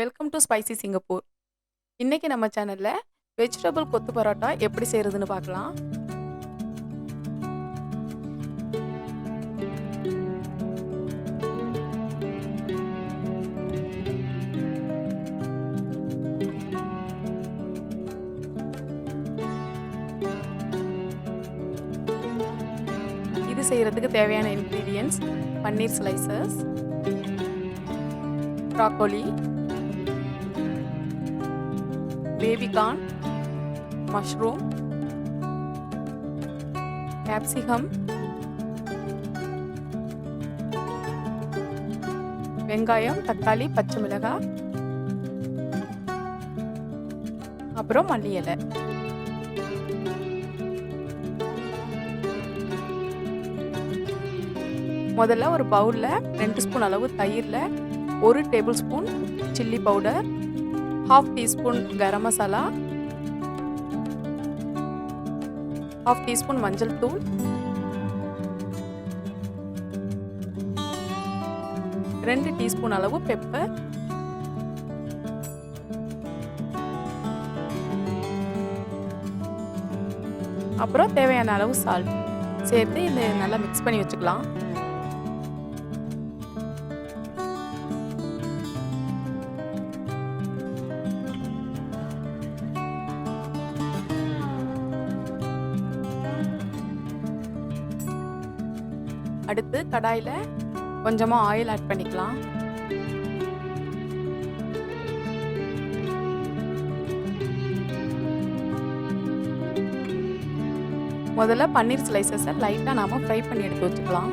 Welcome to spicy Singapore. இன்னைக்கு நம்ம சேனல்ல வெஜிடபிள் கொத்து பரோட்டா எப்படி செய்யறதுன்னு பார்க்கலாம். இது செய்யறதுக்கு தேவையான ingredients paneer slices, broccoli, baby corn, mushroom, capsicum, வெங்காயம், தக்காளி, பச்சை மிளகாய், அப்புறம் மல்லி இலை. முதல்ல ஒரு பவுல்ல 2 ஸ்பூன் அளவு தயிர்ல 1 tablespoon chilli powder, 1/2 teaspoon garam masala, 1/2 teaspoon மஞ்சள் தூள், 2 டீஸ்பூன் அளவு பெப்பர், அப்புறம் தேவையான அளவு சால்ட் சேர்த்து இதை நல்லா மிக்ஸ் பண்ணி வச்சுக்கலாம். அடுத்து கடாயில கொஞ்சமா ஆயில் ஆட் பண்ணிக்கலாம். முதல்ல பன்னீர் ஸ்லைசஸை லைட்டா நாம ஃப்ரை பண்ணி எடுத்து வச்சுக்கலாம்.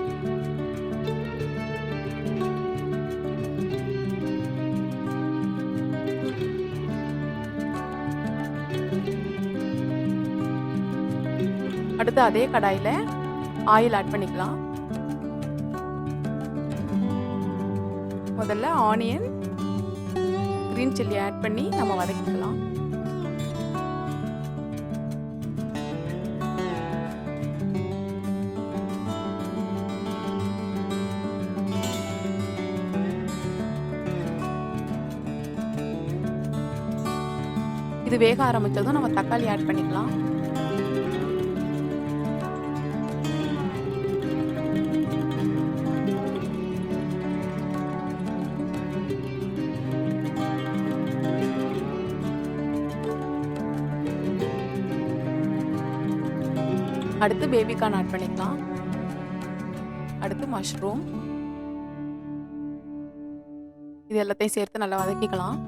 அடுத்து அதே கடாயில ஆயில் ஆட் பண்ணிக்கலாம். முதல்ல ஆனியன், கிரீன் சில்லி ஆட் பண்ணி நம்ம வதக்கிக்கலாம். இது வேக ஆரம்பிச்சதும் நம்ம தக்காளி ஆட் பண்ணிக்கலாம். அடுத்து பேபி கார்ன் ஆட் பண்ணிக்கலாம். அடுத்து மஷ்ரூம், இது எல்லாத்தையும் சேர்த்து நல்லா வதக்கிக்கலாம்.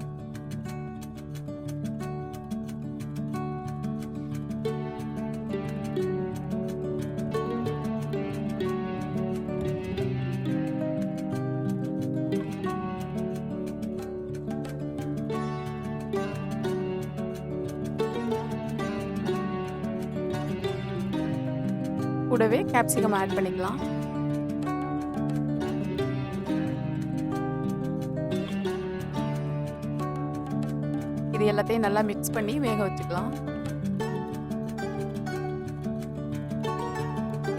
கூடவே கேப்சிகம் ஆட் பண்ணிக்கலாம். இது எல்லாத்தையும் நல்லா மிக்ஸ் பண்ணி வேக வச்சுக்கலாம்.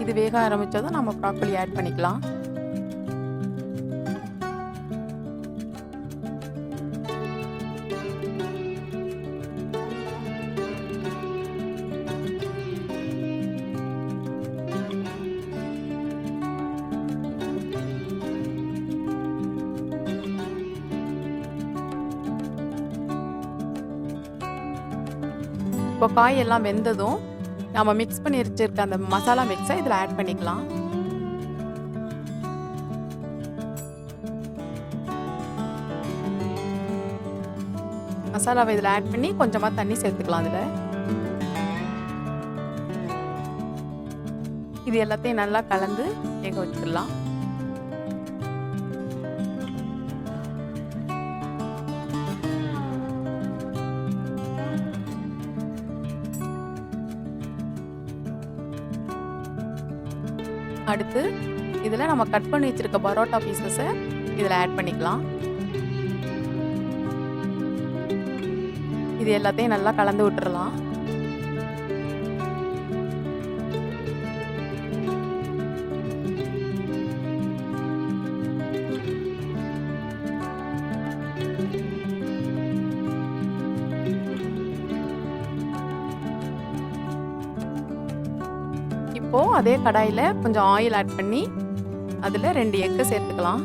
இது வேக ஆரம்பிச்சதும் நம்ம ப்ராக்கோலி ஆட் பண்ணிக்கலாம். இப்போ காய் எல்லாம் வெந்ததும் நம்ம மிக்ஸ் பண்ணி வச்சிருக்க அந்த மசாலா மிக்ஸை இதில் ஆட் பண்ணிக்கலாம். மசாலாவை இதில் ஆட் பண்ணி கொஞ்சமாக தண்ணி சேர்த்துக்கலாம். இதில் இது எல்லாத்தையும் நல்லா கலந்து வேக வச்சிடலாம். அடுத்து இதில் நம்ம கட் பண்ணி வச்சிருக்க பரோட்டா பீசஸை இதில் ஆட் பண்ணிக்கலாம். இது எல்லாத்தையும் நல்லா கலந்து விட்டுறலாம். இப்போது அதே கடாயில் கொஞ்சம் ஆயில் ஆட் பண்ணி அதில் 2 எக்கு சேர்த்துக்கலாம்.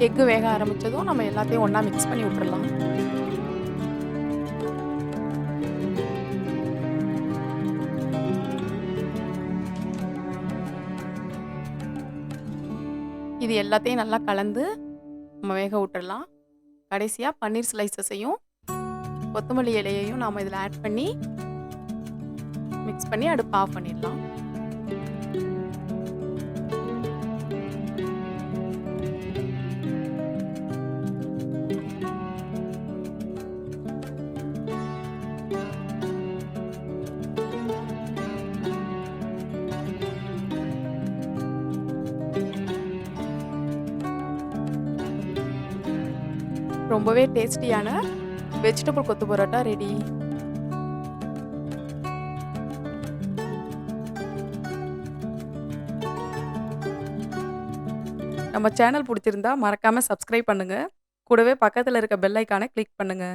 எக்கு வேக ஆரம்பித்ததும் நம்ம எல்லாத்தையும் ஒன்றா மிக்ஸ் பண்ணி விட்டுறலாம். இது எல்லாத்தையும் நல்லா கலந்து நம்ம வேக விட்டுறலாம். கடைசியாக பன்னீர் ஸ்லைசஸையும் கொத்தமல்லி இலையையும் நாம் இதில் ஆட் பண்ணி மிக்ஸ் பண்ணி அடுப்பு ஆஃப் பண்ணிடலாம். ரொம்பவே டேஸ்டியான வெஜிடபிள் கொத்து பரோட்டா ரெடி. நம்ம சேனல் பிடிச்சிருந்தா மறக்காம சப்ஸ்கிரைப் பண்ணுங்க. கூடவே பக்கத்தில் இருக்க பெல் ஐகானை கிளிக் பண்ணுங்க.